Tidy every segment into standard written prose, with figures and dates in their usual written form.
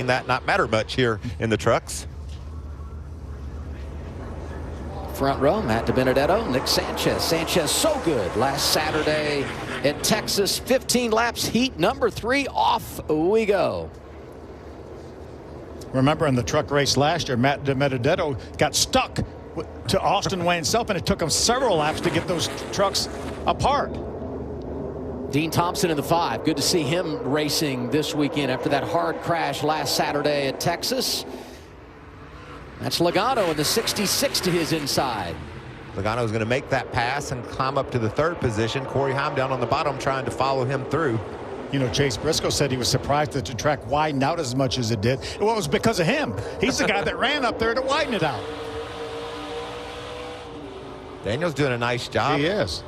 that not matter much here in the trucks. Front row, Matt DiBenedetto, Nick Sanchez. Sanchez so good last Saturday at Texas. 15 laps, heat number 3. Off we go. Remember in the truck race last year, Matt DiBenedetto got stuck to Austin Wayne Self, and it took him several laps to get those trucks apart. Dean Thompson in the 5. Good to see him racing this weekend after that hard crash last Saturday at Texas. That's Logano in the 66 to his inside. Logano's going to make that pass and climb up to the 3rd position. Corey Heim down on the bottom trying to follow him through. You know, Chase Briscoe said he was surprised that the track widened out as much as it did. Well, it was because of him. He's the guy that ran up there to widen it out. Daniel's doing a nice job. He is.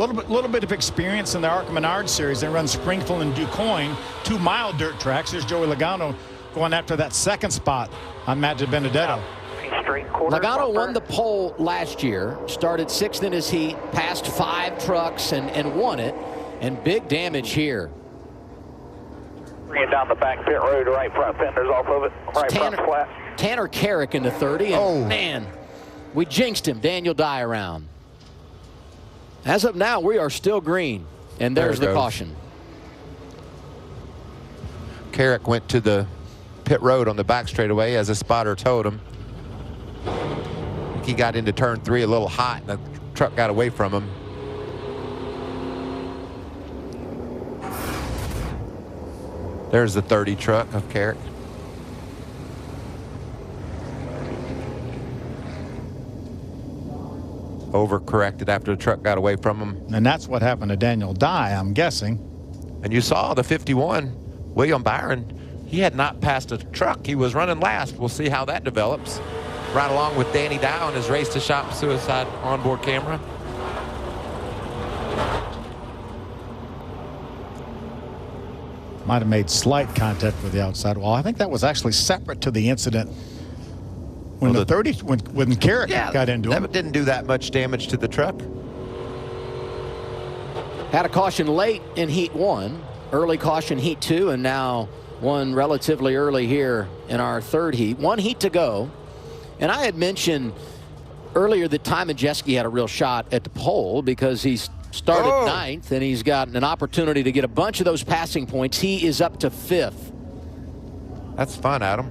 A little bit of experience in the ARCA Menard series. They run Springfield and DuQuoin, 2 mile dirt tracks. Here's Joey Logano going after that 2nd spot on Matt DiBenedetto. Logano won the pole last year, started 6th in his heat, passed 5 trucks and won it, and big damage here. Bringing down the back pit road, right front fenders off of it, right front flat. Tanner Carrick in the 30, and man, we jinxed him. Daniel Dye around. As of now, we are still green, and there's the caution. Carrick went to the pit road on the back straightaway, as a spotter told him. He got into turn 3 a little hot, and the truck got away from him. There's the 30 truck of Carrick. Overcorrected after the truck got away from him. And that's what happened to Daniel Dye, I'm guessing. And you saw the 51, William Byron. He had not passed a truck. He was running last. We'll see how that develops. Right along with Danny Dow on his race to shop suicide onboard camera. Might have made slight contact with the outside wall. I think that was actually separate to the incident when the 30 when Carrick got into him. That didn't do that much damage to the truck. Had a caution late in heat 1, early caution heat 2, and now one relatively early here in our 3rd heat. 1 heat to go. And I had mentioned earlier that Ty Majeski had a real shot at the pole because he's started 9th, and he's got an opportunity to get a bunch of those passing points. He is up to 5th. That's fun, Adam.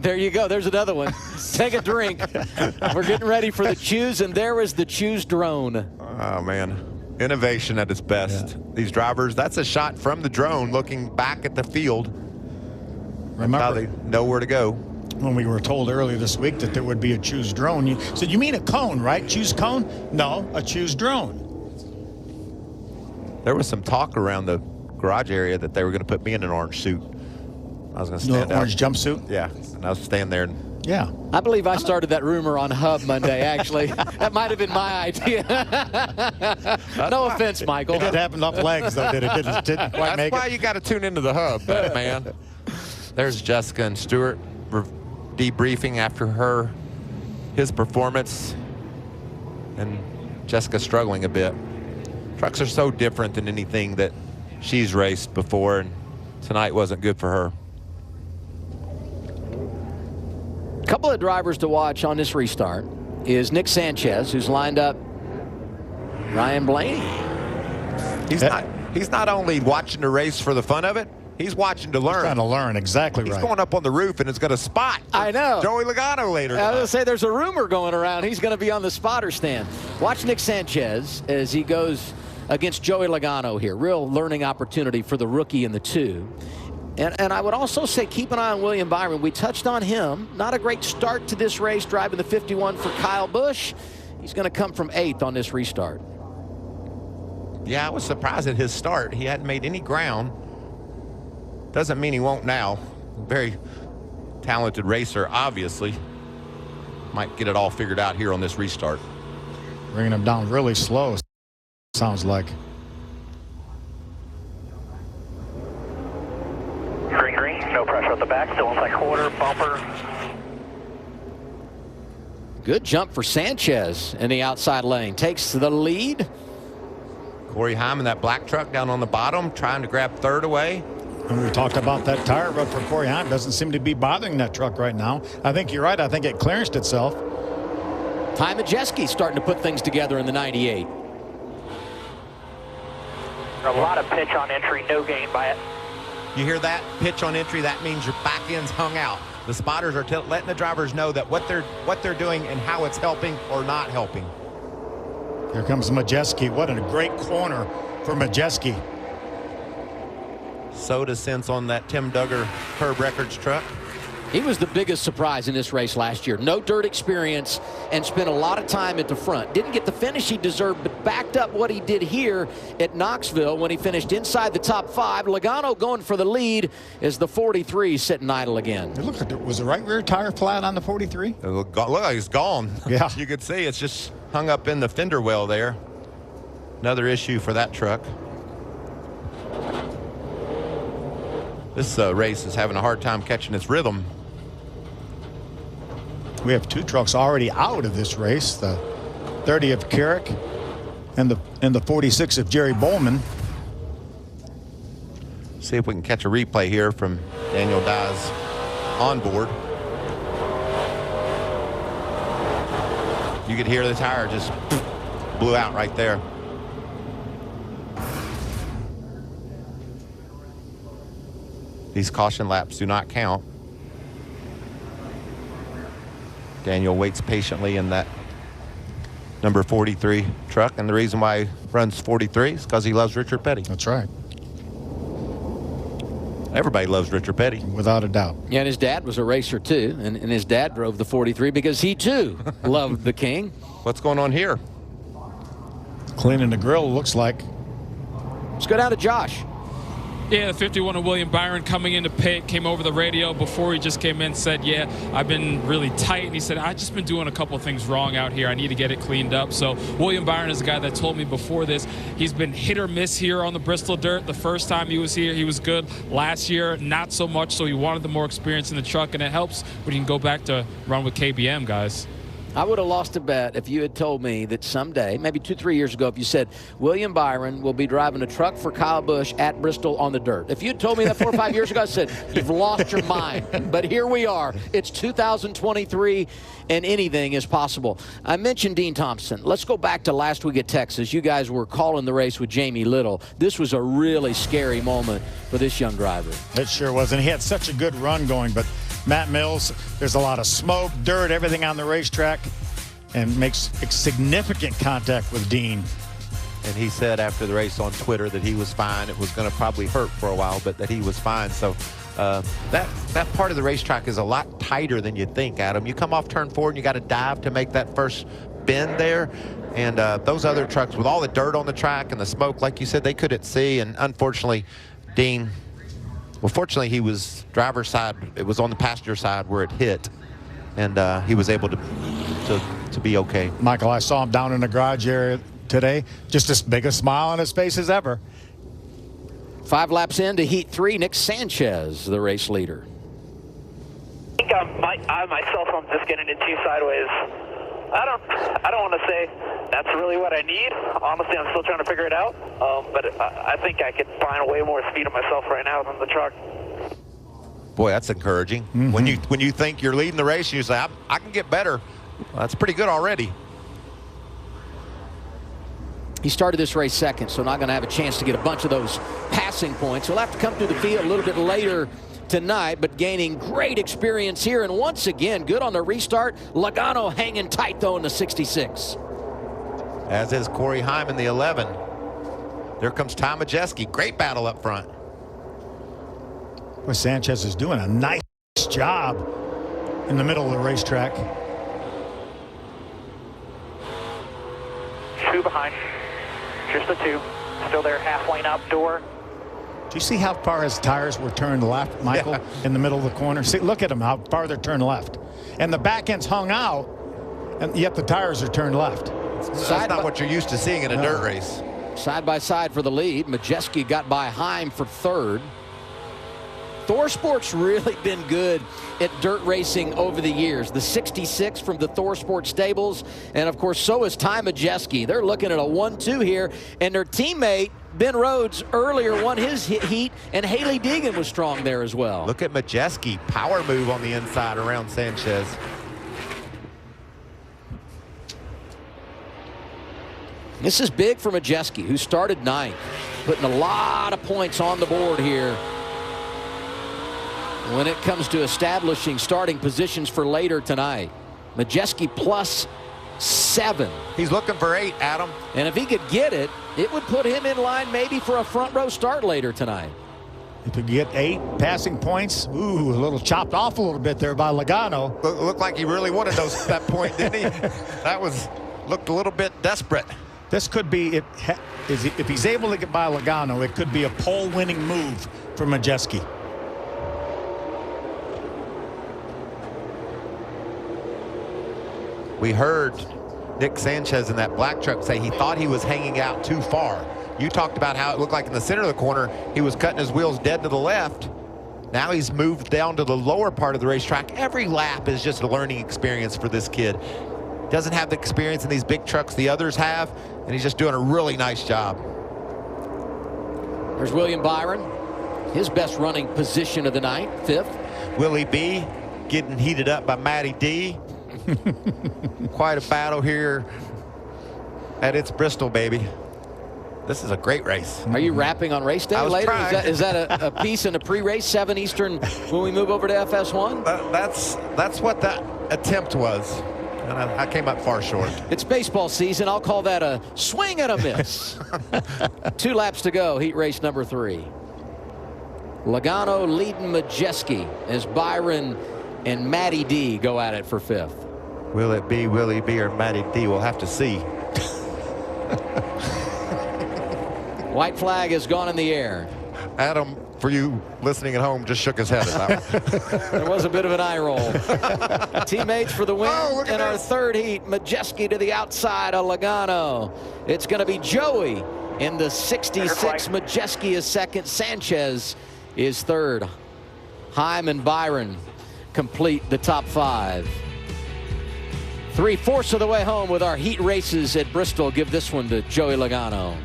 There you go. There's another one. Take a drink. We're getting ready for the Choose, and there is the Choose drone. Oh, man. Innovation at its best. Yeah. These drivers, that's a shot from the drone looking back at the field. Remember, how they know where to go. When we were told earlier this week that there would be a Choose drone, you said, you mean a cone, right? Choose cone? No, a Choose drone. There was some talk around the garage area that they were going to put me in an orange suit. I was going to stand out. Orange jumpsuit? Yeah, and I was standing there. And yeah. I believe I started that rumor on Hub Monday, actually. That might have been my idea. No offense, Michael. It did happen off legs, though, did it? Didn't quite make it. That's why you got to tune into the Hub, man. There's Jessica and Stuart debriefing after his performance, and Jessica struggling a bit. Trucks are so different than anything that she's raced before, and tonight wasn't good for her. A couple of drivers to watch on this restart is Nick Sanchez, who's lined up Ryan Blaney. He's not only watching the race for the fun of it, he's watching to learn. He's trying to learn, exactly right. He's going up on the roof and is going to spot I know. Joey Logano later. I was going to say there's a rumor going around he's going to be on the spotter stand. Watch Nick Sanchez as he goes against Joey Logano here. Real learning opportunity for the rookie in the 2. And I would also say keep an eye on William Byron. We touched on him. Not a great start to this race, driving the 51 for Kyle Busch. He's going to come from 8th on this restart. Yeah, I was surprised at his start. He hadn't made any ground. Doesn't mean he won't now. Very talented racer, obviously. Might get it all figured out here on this restart. Bringing him down really slow, sounds like. Green, no pressure at the back, still inside quarter, bumper. Good jump for Sanchez in the outside lane. Takes the lead. Corey Heim in that black truck down on the bottom, trying to grab 3rd away. And we talked about that tire rub for Corey Heim. Doesn't seem to be bothering that truck right now. I think you're right. I think it clearanced itself. Ty Majeski starting to put things together in the 98. A lot of pitch on entry, no gain by it. You hear that? Pitch on entry, that means your back end's hung out. The spotters are letting the drivers know that what they're doing and how it's helping or not helping. Here comes Majeski. What a great corner for Majeski. Soda sense on that Tim Duggar Curb Records truck. He was the biggest surprise in this race last year. No dirt experience and spent a lot of time at the front. Didn't get the finish he deserved, but backed up what he did here at Knoxville when he finished inside the top 5. Logano going for the lead as the 43 sitting idle again. Look, was the right rear tire flat on the 43? Look like it's gone. Yeah. You could see it's just hung up in the fender well there. Another issue for that truck. This race is having a hard time catching its rhythm. We have 2 trucks already out of this race. The 30 of Carrick and the 46 of Jerry Bowman. See if we can catch a replay here from Daniel Dye's onboard. You could hear the tire just blew out right there. These caution laps do not count. Daniel waits patiently in that number 43 truck, and the reason why he runs 43 is because he loves Richard Petty. That's right. Everybody loves Richard Petty. Without a doubt. Yeah, and his dad was a racer too, and his dad drove the 43 because he too loved the King. What's going on here? Cleaning the grill, looks like. Let's go down to Josh. Yeah, the 51 of William Byron coming into pit, came over the radio before he just came in, said, yeah, I've been really tight. And he said, I've just been doing a couple things wrong out here. I need to get it cleaned up. So William Byron is the guy that told me before this, he's been hit or miss here on the Bristol Dirt. The first time he was here, he was good. Last year, not so much. So he wanted the more experience in the truck, and it helps when you can go back to run with KBM, guys. I would have lost a bet if you had told me that someday, maybe 2-3 years ago, if you said William Byron will be driving a truck for Kyle Busch at Bristol on the dirt. If you had told me that 4 or 5 years ago, I said, you've lost your mind. But here we are. It's 2023, and anything is possible. I mentioned Dean Thompson. Let's go back to last week at Texas. You guys were calling the race with Jamie Little. This was a really scary moment for this young driver. It sure was, and he had such a good run going, but Matt Mills, there's a lot of smoke, dirt, everything on the racetrack, and makes significant contact with Dean. And he said after the race on Twitter that he was fine. It was going to probably hurt for a while, but that he was fine. So that part of the racetrack is a lot tighter than you think, Adam. You come off turn 4 and you got to dive to make that first bend there. And those other trucks with all the dirt on the track and the smoke, like you said, they couldn't see. And unfortunately, Dean, well, fortunately, he was driver's side. It was on the passenger side where it hit, and he was able to be okay. Michael, I saw him down in the garage area today. Just as big a smile on his face as ever. 5 laps into Heat 3, Nick Sanchez, the race leader. I think I myself am just getting in too sideways. I don't want to say that's really what I need. Honestly, I'm still trying to figure it out. But I think I could find way more speed of myself right now than the truck. Boy, that's encouraging. Mm-hmm. When you think you're leading the race, you say, I can get better. Well, that's pretty good already. He started this race second, so not going to have a chance to get a bunch of those passing points. He'll have to come through the field a little bit later tonight, but gaining great experience here. And once again, good on the restart. Logano hanging tight, though, in the 66. As is Corey Heim in the 11. There comes Ty Majeski. Great battle up front. Well, Sanchez is doing a nice job in the middle of the racetrack. 2 behind. Just a 2. Still there, half lane out door. Do you see how far his tires were turned left, Michael, yeah, in the middle of the corner? See, look at him, how far they're turned left. And the back end's hung out, and yet the tires are turned left. That's not what you're used to seeing in a dirt race. Side by side for the lead. Majeski got by Heim for 3rd. Thor Sports really been good at dirt racing over the years. The 66 from the Thor Sports stables, and of course so is Ty Majeski. They're looking at a 1-2 here, and their teammate Ben Rhodes earlier won his heat, and Haley Deegan was strong there as well. Look at Majeski, power move on the inside around Sanchez. This is big for Majeski, who started ninth, putting a lot of points on the board here when it comes to establishing starting positions for later tonight. Majeski +7. He's looking for 8, Adam. And if he could get it, it would put him in line maybe for a front row start later tonight. If he get 8 passing points, ooh, a little chopped off a little bit there by Logano. Looked like he really wanted that point, didn't he? That looked a little bit desperate. This could be, if he's able to get by Logano, it could be a pole-winning move for Majeski. We heard Nick Sanchez in that black truck say he thought he was hanging out too far. You talked about how it looked like in the center of the corner, he was cutting his wheels dead to the left. Now he's moved down to the lower part of the racetrack. Every lap is just a learning experience for this kid. Doesn't have the experience in these big trucks the others have, and he's just doing a really nice job. There's William Byron, his best running position of the night, 5th. Willie B getting heated up by Matty D. Quite a battle here at It's Bristol, baby. This is a great race. Are you rapping on race day later? Is that a piece in the pre-race, 7 Eastern, when we move over to FS1? That's what that attempt was. And I came up far short. It's baseball season. I'll call that a swing and a miss. 2 laps to go, heat race number 3. Logano leading Majeski as Byron and Matty D go at it for 5th. Will it be Willie B or Matty D? We'll have to see. White flag has gone in the air. Adam, for you listening at home, just shook his head at that. There was a bit of an eye roll. Teammates for the win in our 3rd heat. Majeski to the outside of Logano. It's going to be Joey in the 66. Majeski is 2nd. Sanchez is 3rd. Heim and Byron complete the top 5. 3/4 of the way home with our heat races at Bristol. Give this one to Joey Logano.